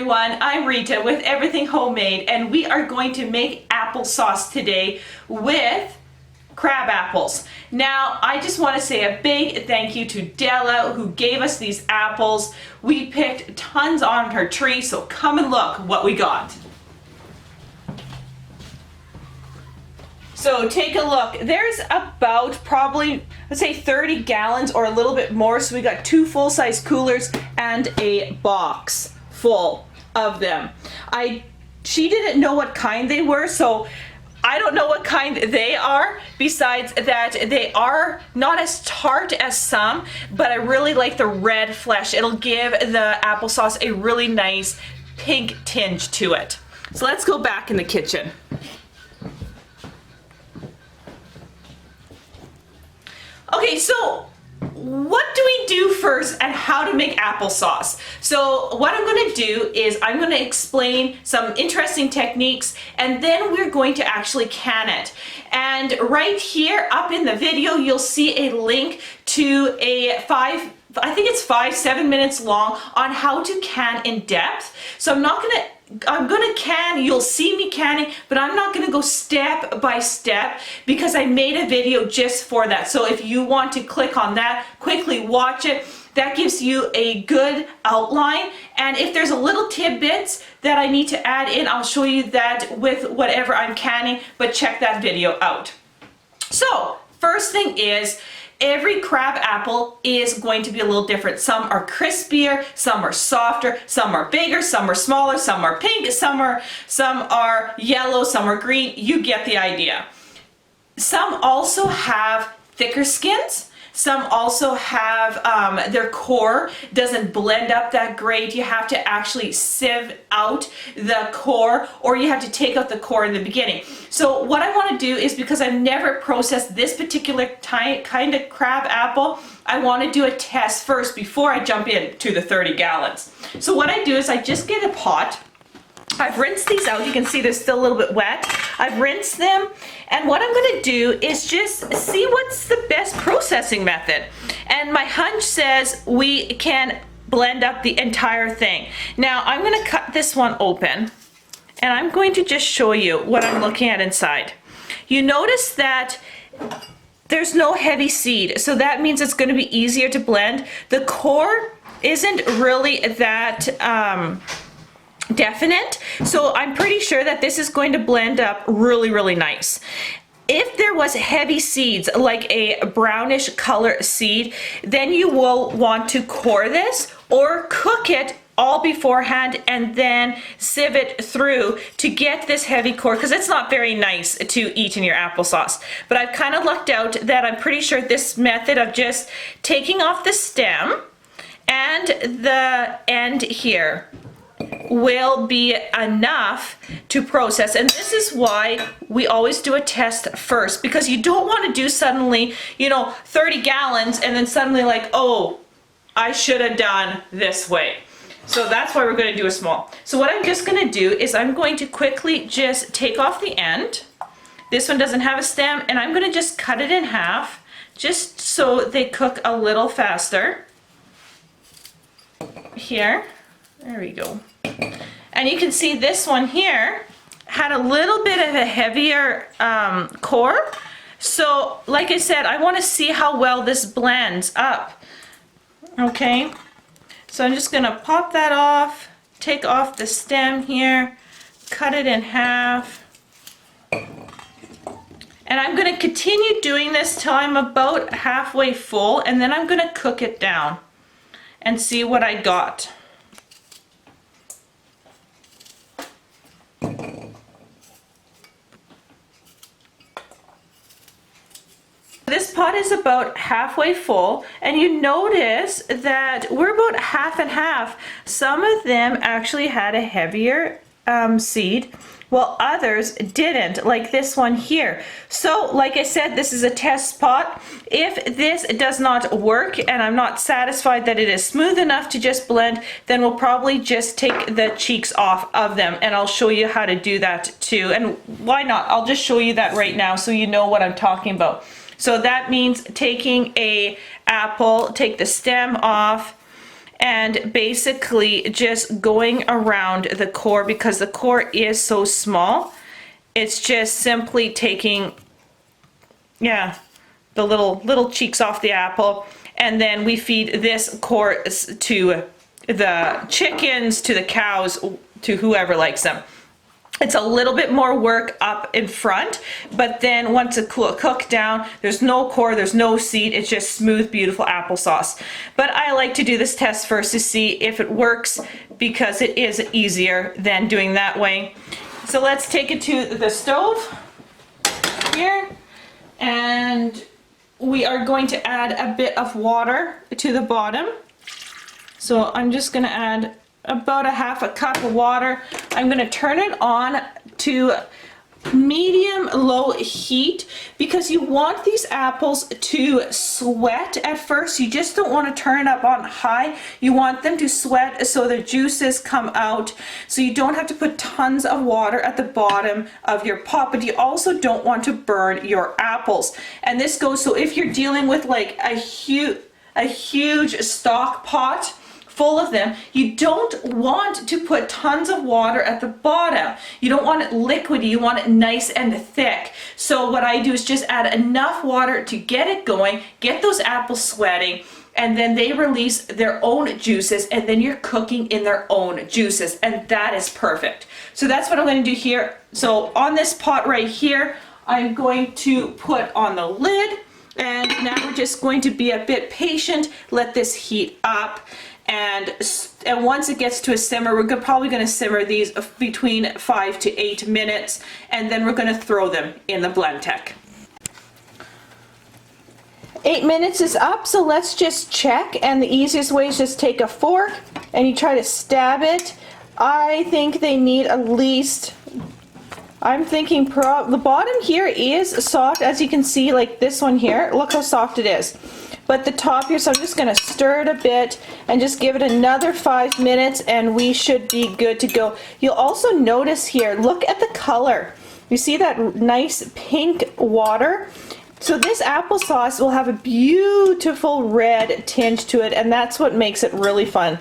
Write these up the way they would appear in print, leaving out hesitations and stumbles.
everyone, I'm Rita with Everything Homemade, and we are going to make applesauce today with crab apples. Now, I just want to say a big thank you to Della who gave us these apples. We picked tons on her tree, so come and look what we got. So take a look. There's about probably, let's say 30 gallons or a little bit more. So we got 2 full-size coolers and a box full of them. She didn't know what kind they were, so I don't know what kind they are, besides that they are not as tart as some, but I really like the red flesh. It'll give the applesauce a really nice pink tinge to it. So let's go back in the kitchen. Okay, so what do we do first and how to make applesauce? So what I'm going to do is I'm going to explain some interesting techniques, and then we're going to actually can it. And right here up in the video you'll see a link to a 7 minutes long on how to can in depth. So I'm gonna can, you'll see me canning, but I'm not gonna go step by step because I made a video just for that. So if you want to click on that, quickly watch it. That gives you a good outline. And if there's a little tidbits that I need to add in, I'll show you that with whatever I'm canning, but check that video out. So first thing is, every crab apple is going to be a little different. Some are crispier, some are softer, some are bigger, some are smaller, some are pink, some are yellow, some are green. You get the idea. Some also have thicker skins. Some also have, their core doesn't blend up that great. You have to actually sieve out the core, or you have to take out the core in the beginning. So what I want to do is, because I've never processed this particular kind of crab apple, I want to do a test first before I jump into the 30 gallons. So what I do is I just get a pot. I've rinsed these out. You can see they're still a little bit wet. I've rinsed them, and what I'm going to do is just see what's the best processing method. And my hunch says we can blend up the entire thing. Now I'm going to cut this one open, and I'm going to just show you what I'm looking at inside. You notice that there's no heavy seed, so that means it's going to be easier to blend. The core isn't really that definite, so I'm pretty sure that this is going to blend up really nice. If there was heavy seeds, like a brownish color seed, then you will want to core this or cook it all beforehand and then sieve it through to get this heavy core, because it's not very nice to eat in your applesauce. But I've kind of lucked out that I'm pretty sure this method of just taking off the stem and the end here will be enough to process. And this is why we always do a test first, because you don't want to do suddenly, 30 gallons and then suddenly like, oh, I should have done this way. So that's why we're going to do a small. So what I'm just going to do is I'm going to quickly just take off the end. This one doesn't have a stem, and I'm going to just cut it in half just so they cook a little faster. Here, there we go. And you can see this one here had a little bit of a heavier core. So like I said, I want to see how well this blends up. Okay, so I'm just going to pop that off, take off the stem here, cut it in half. And I'm going to continue doing this till I'm about halfway full, and then I'm going to cook it down and see what I got. This pot is about halfway full, and you notice that we're about half and half. Some of them actually had a heavier seed, while others didn't, like this one here. So like I said, this is a test pot. If this does not work and I'm not satisfied that it is smooth enough to just blend, then we'll probably just take the cheeks off of them, and I'll show you how to do that too. And why not? I'll just show you that right now so you know what I'm talking about. So that means taking a apple, take the stem off, and basically just going around the core, because the core is so small. It's just simply taking, yeah, the little cheeks off the apple, and then we feed this core to the chickens, to the cows, to whoever likes them. It's a little bit more work up in front, but then once it's cooked down, there's no core, there's no seed, it's just smooth, beautiful applesauce. But I like to do this test first to see if it works, because it is easier than doing that way. So let's take it to the stove here, and we are going to add a bit of water to the bottom. So I'm just going to add about a half a cup of water. I'm going to turn it on to medium low heat, because you want these apples to sweat at first. You just don't want to turn it up on high. You want them to sweat so the juices come out, so you don't have to put tons of water at the bottom of your pot, but you also don't want to burn your apples. And this goes, so if you're dealing with like a huge stock pot full of them, you don't want to put tons of water at the bottom. You don't want it liquidy, you want it nice and thick. So what I do is just add enough water to get it going, get those apples sweating, and then they release their own juices, and then you're cooking in their own juices, and that is perfect. So that's what I'm going to do here. So on this pot right here, I'm going to put on the lid, and now we're just going to be a bit patient, let this heat up. And once it gets to a simmer, we're probably going to simmer these between 5 to 8 minutes, and then we're going to throw them in the Blendtec. 8 minutes is up, so let's just check, and the easiest way is just take a fork and you try to stab it. I think they need at least, I'm thinking the bottom here is soft, as you can see, like this one here. Look how soft it is. But the top here, so I'm just going to stir it a bit and just give it another 5 minutes, and we should be good to go. You'll also notice here, look at the color. You see that nice pink water? So this applesauce will have a beautiful red tinge to it, and that's what makes it really fun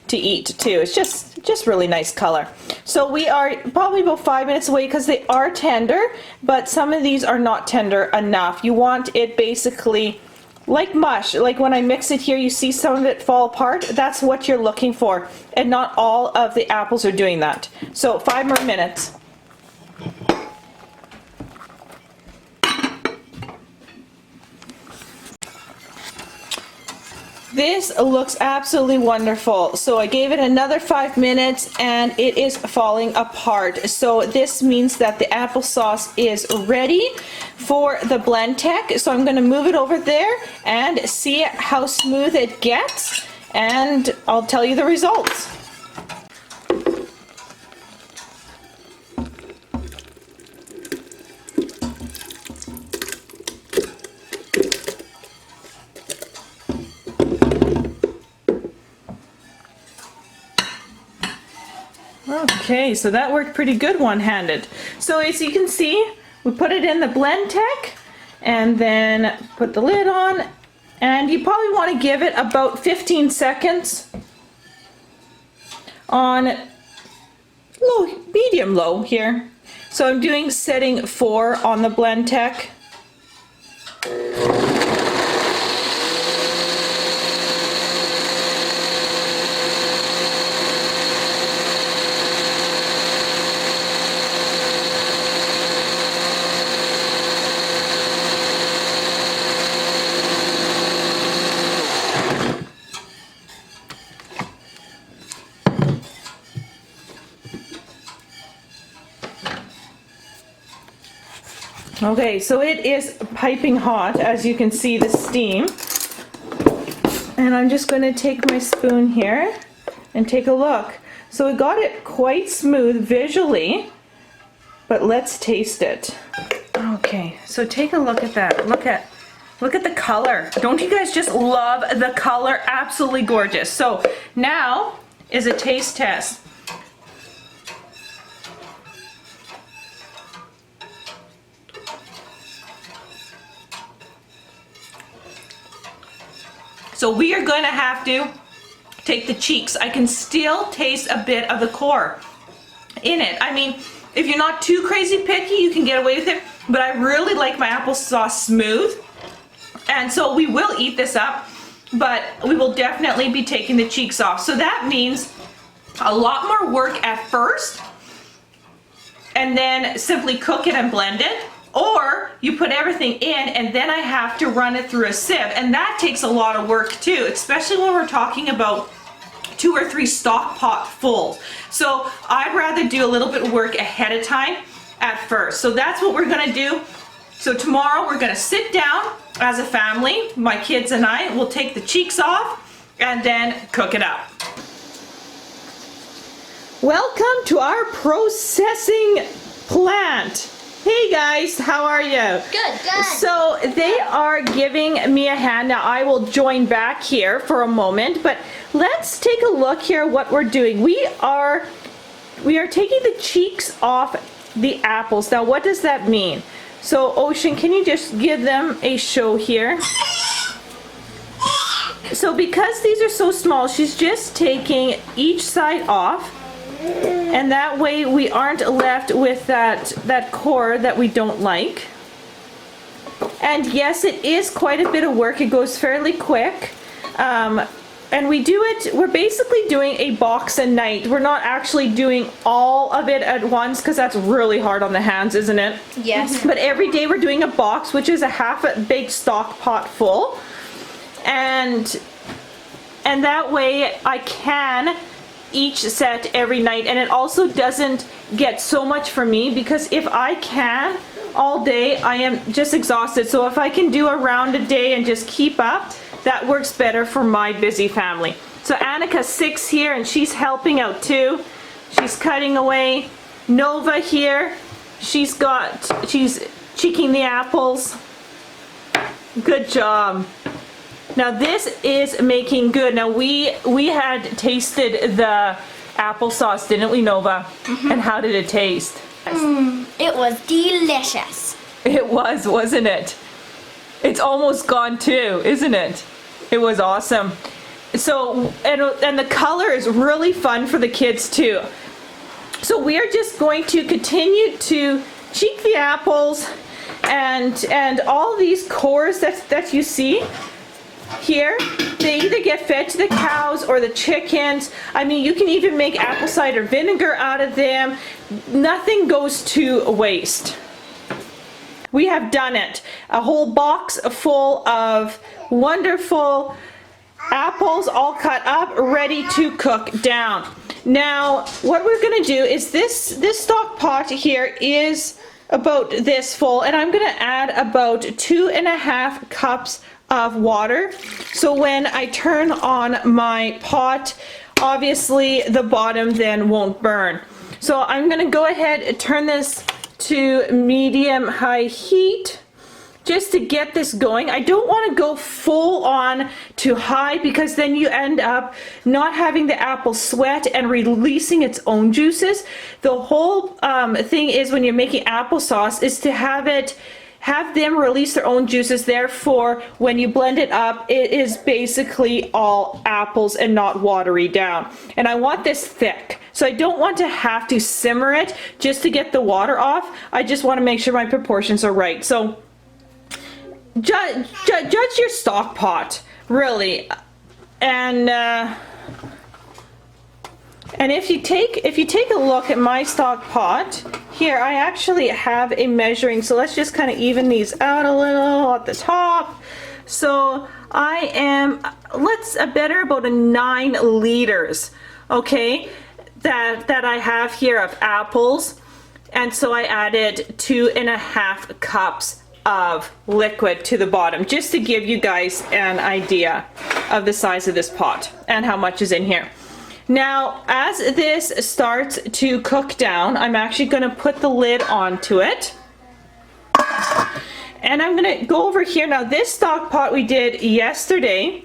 to eat too. It's just really nice color. So we are probably about 5 minutes away, because they are tender, but some of these are not tender enough. You want it basically like mush. Like when I mix it here, you see some of it fall apart. That's what you're looking for, and not all of the apples are doing that. So 5 more minutes. This looks absolutely wonderful. So I gave it another 5 minutes, and it is falling apart. So this means that the applesauce is ready for the Blendtec. So I'm going to move it over there and see how smooth it gets, and I'll tell you the results. Okay, so that worked pretty good one-handed. So as you can see, we put it in the Blendtec and then put the lid on, and you probably want to give it about 15 seconds on low, medium low here. So I'm doing setting 4 on the Blendtec. Okay, so it is piping hot, as you can see the steam. And I'm just going to take my spoon here and take a look. So it got it quite smooth visually, but let's taste it. Okay, so take a look at that. Look at the color. Don't you guys just love the color? Absolutely gorgeous. So now is a taste test. So we are going to have to take the cheeks, I can still taste a bit of the core in it. I mean, if you're not too crazy picky, you can get away with it, but I really like my applesauce smooth. And so we will eat this up, but we will definitely be taking the cheeks off. So that means a lot more work at first, and then simply cook it and blend it. Or you put everything in and then I have to run it through a sieve, and that takes a lot of work too, especially when we're talking about 2 or 3 stock pot fulls. So I'd rather do a little bit of work ahead of time at first. So that's what we're gonna do. So tomorrow we're gonna sit down as a family, my kids and I will take the cheeks off and then cook it up. Welcome to our processing plant. Hey guys, how are you? Good, good. So they are giving me a hand. Now I will join back here for a moment, but let's take a look here what we're doing. We are taking the cheeks off the apples. Now what does that mean? So Ocean, can you just give them a show here? So because these are so small, she's just taking each side off. And that way we aren't left with that core that we don't like. And yes, it is quite a bit of work. It goes fairly quick. And we're basically doing a box a night. We're not actually doing all of it at once because that's really hard on the hands, isn't it? Yes. But every day we're doing a box, which is a half a big stock pot full. And that way I can each set every night, and it also doesn't get so much for me because if I can all day, I am just exhausted. So if I can do a round a day and just keep up, that works better for my busy family. So Annika's 6 here and she's helping out too. She's cutting away. Nova here, she's cheeking the apples. Good job. Now this is making good. Now we had tasted the applesauce, didn't we, Nova? Mm-hmm. And how did it taste? It was delicious. It was, wasn't it? It's almost gone too, isn't it? It was awesome. So, and the color is really fun for the kids too. So we are just going to continue to cheek the apples and all these cores that you see here, they either get fed to the cows or the chickens. I mean, you can even make apple cider vinegar out of them. Nothing goes to waste. We have done it. A whole box full of wonderful apples all cut up, ready to cook down. Now, what we're gonna do is this stock pot here is about this full, and I'm gonna add about 2.5 cups of water. So when I turn on my pot, obviously the bottom then won't burn. So I'm gonna go ahead and turn this to medium-high heat just to get this going. I don't want to go full on to high because then you end up not having the apple sweat and releasing its own juices. The whole thing is when you're making applesauce is to have them release their own juices. Therefore, when you blend it up, it is basically all apples and not watery down. And I want this thick. So I don't want to have to simmer it just to get the water off. I just want to make sure my proportions are right. So judge your stock pot, really. And if you take a look at my stock pot, here I actually have a measuring, so let's just kind of even these out a little at the top. So I am, better about 9 liters, okay, that I have here of apples. And so I added 2.5 cups of liquid to the bottom, just to give you guys an idea of the size of this pot and how much is in here. Now, as this starts to cook down, I'm actually going to put the lid onto it. And I'm going to go over here. Now, this stock pot we did yesterday,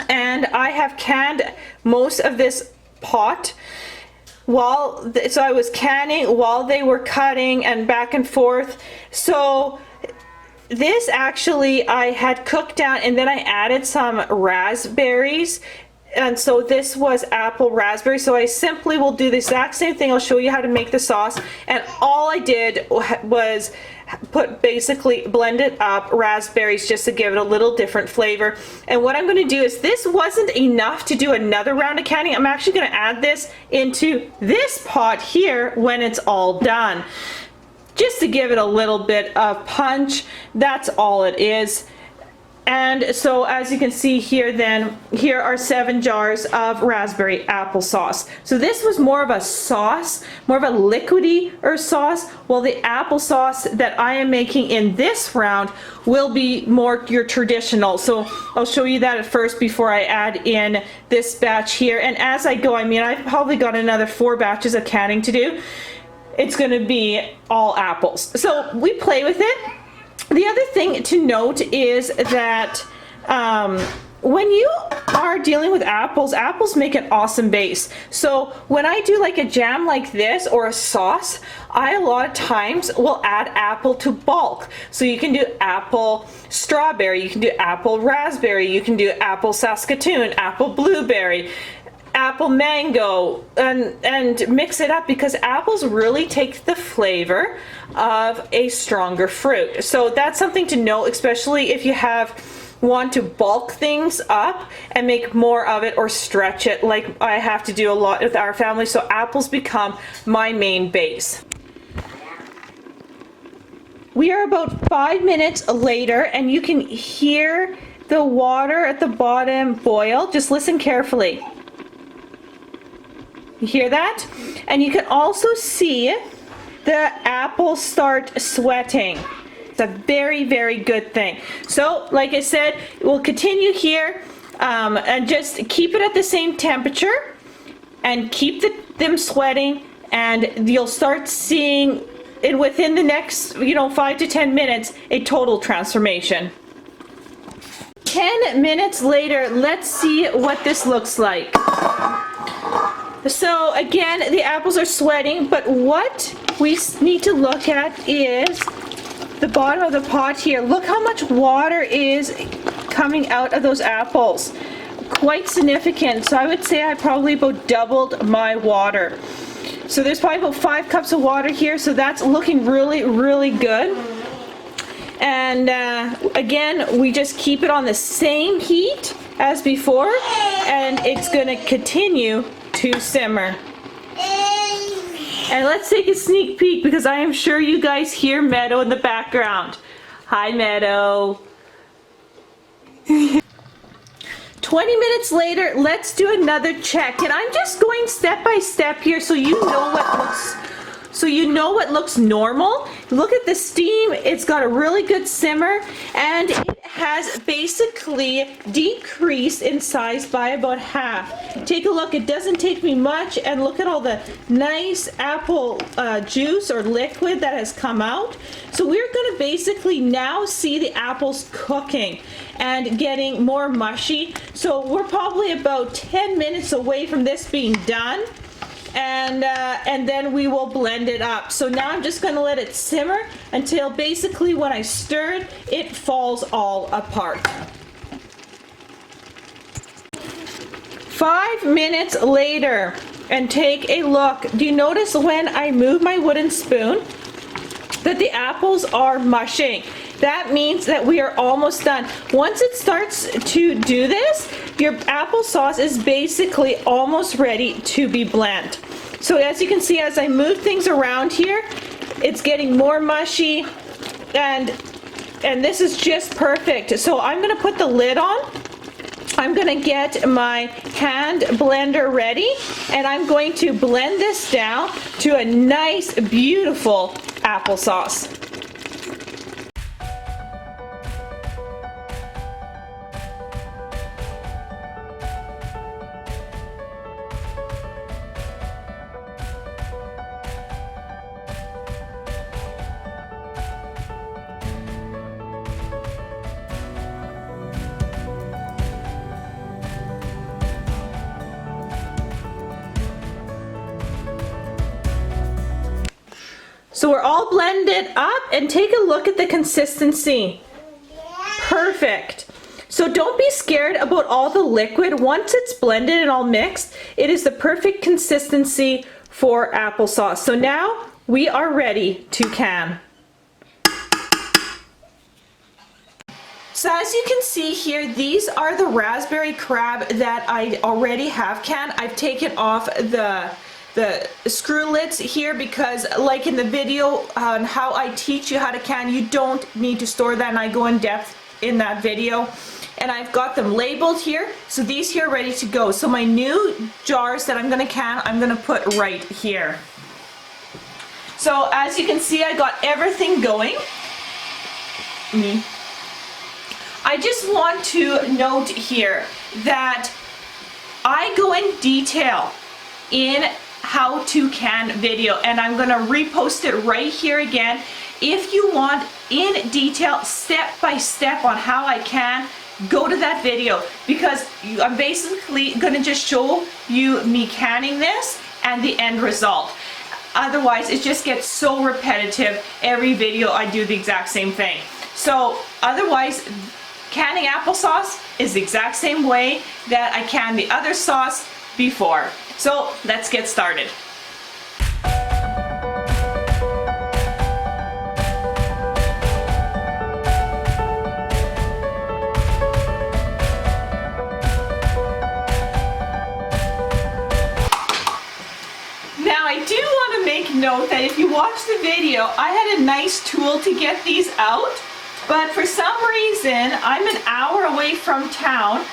and I have canned most of this pot so I was canning while they were cutting and back and forth. So this actually I had cooked down, and then I added some raspberries and so this was apple raspberry. So I simply will do the exact same thing. I'll show you how to make the sauce, and all I did was basically blended up raspberries just to give it a little different flavor. And what I'm going to do is, this wasn't enough to do another round of canning. I'm actually going to add this into this pot here when it's all done, just to give it a little bit of punch. That's all it is. And so as you can see here, then here are 7 jars of raspberry applesauce. So this was more of a sauce, more of a liquidy or sauce, while the applesauce that I am making in this round will be more your traditional. So I'll show you that at first before I add in this batch here. And as I go, I mean, I've probably got another 4 batches of canning to do. It's going to be all apples. So we play with it. The other thing to note is that when you are dealing with apples, apples make an awesome base. So when I do like a jam like this or a sauce, I a lot of times will add apple to bulk. So you can do apple strawberry, you can do apple raspberry, you can do apple Saskatoon, apple blueberry, apple mango, and mix it up, because apples really take the flavor of a stronger fruit. So that's something to know, especially if you want to bulk things up and make more of it or stretch it, like I have to do a lot with our family. So apples become my main base. We are about 5 minutes later, and you can hear the water at the bottom boil. Just listen carefully. You hear that? And you can also see the apples start sweating. It's a very, very good thing. So, like I said, we'll continue here and just keep it at the same temperature and keep them sweating, and you'll start seeing it within the next 5 to 10 minutes a total transformation. 10 minutes later, let's see what this looks like. So again, the apples are sweating, but what we need to look at is the bottom of the pot here. Look how much water is coming out of those apples. Quite significant. So I would say I probably about doubled my water. So there's probably about 5 cups of water here, so that's looking really, really good. And again, we just keep it on the same heat as before, and it's going to continue to simmer. And let's take a sneak peek, because I am sure you guys hear Meadow in the background. Hi, Meadow. 20 minutes later, let's do another check, and I'm just going step by step here so you know what looks normal. Look at the steam. It's got a really good simmer, and it has basically decreased in size by about half. Take a look. It doesn't take me much, and look at all the nice apple juice or liquid that has come out. So we're going to basically now see the apples cooking and getting more mushy. So we're probably about 10 minutes away from this being done. And then we will blend it up. So now I'm just going to let it simmer until basically when I stir it, it falls all apart. 5 minutes later, and take a look. Do you notice when I move my wooden spoon that the apples are mushing? That means that we are almost done. Once it starts to do this, your applesauce is basically almost ready to be blended. So as you can see, as I move things around here, it's getting more mushy, and this is just perfect. So I'm going to put the lid on. I'm going to get my hand blender ready, and I'm going to blend this down to a nice, beautiful applesauce. So we're all blended up, and take a look at the consistency. Perfect. So don't be scared about all the liquid. Once it's blended and all mixed, it is the perfect consistency for applesauce. So now we are ready to can. So as you can see here, these are the raspberry crab that I already have canned. I've taken off the screw lids here because, like in the video on how I teach you how to can, you don't need to store that, and I go in depth in that video. And I've got them labeled here, so these here are ready to go. So my new jars that I'm gonna can, I'm gonna put right here. So as you can see, I got everything going. I just want to note here that I go in detail in how to can video, and I'm gonna repost it right here again. If you want in detail, step by step on how I can, go to that video, because I'm basically gonna just show you me canning this and the end result. Otherwise, it just gets so repetitive. Every video I do the exact same thing. So otherwise, canning applesauce is the exact same way that I canned the other sauce before. So let's get started. Now I do want to make note that if you watch the video, I had a nice tool to get these out, but for some reason, I'm an hour away from town.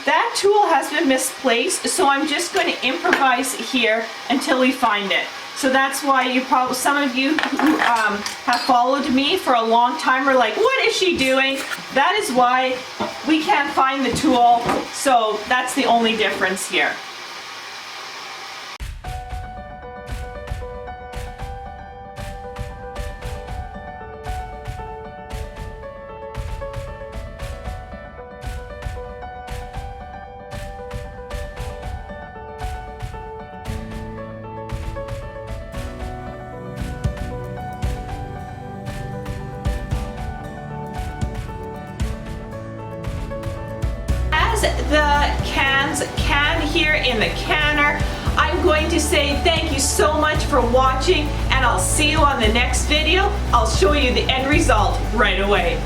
That tool has been misplaced, so I'm just going to improvise here until we find it. So that's why you probably, some of you who have followed me for a long time are like, what is she doing? That is why we can't find the tool, so that's the only difference here. The cans can here in the canner, I'm going to say thank you so much for watching, and I'll see you on the next video. I'll show you the end result right away.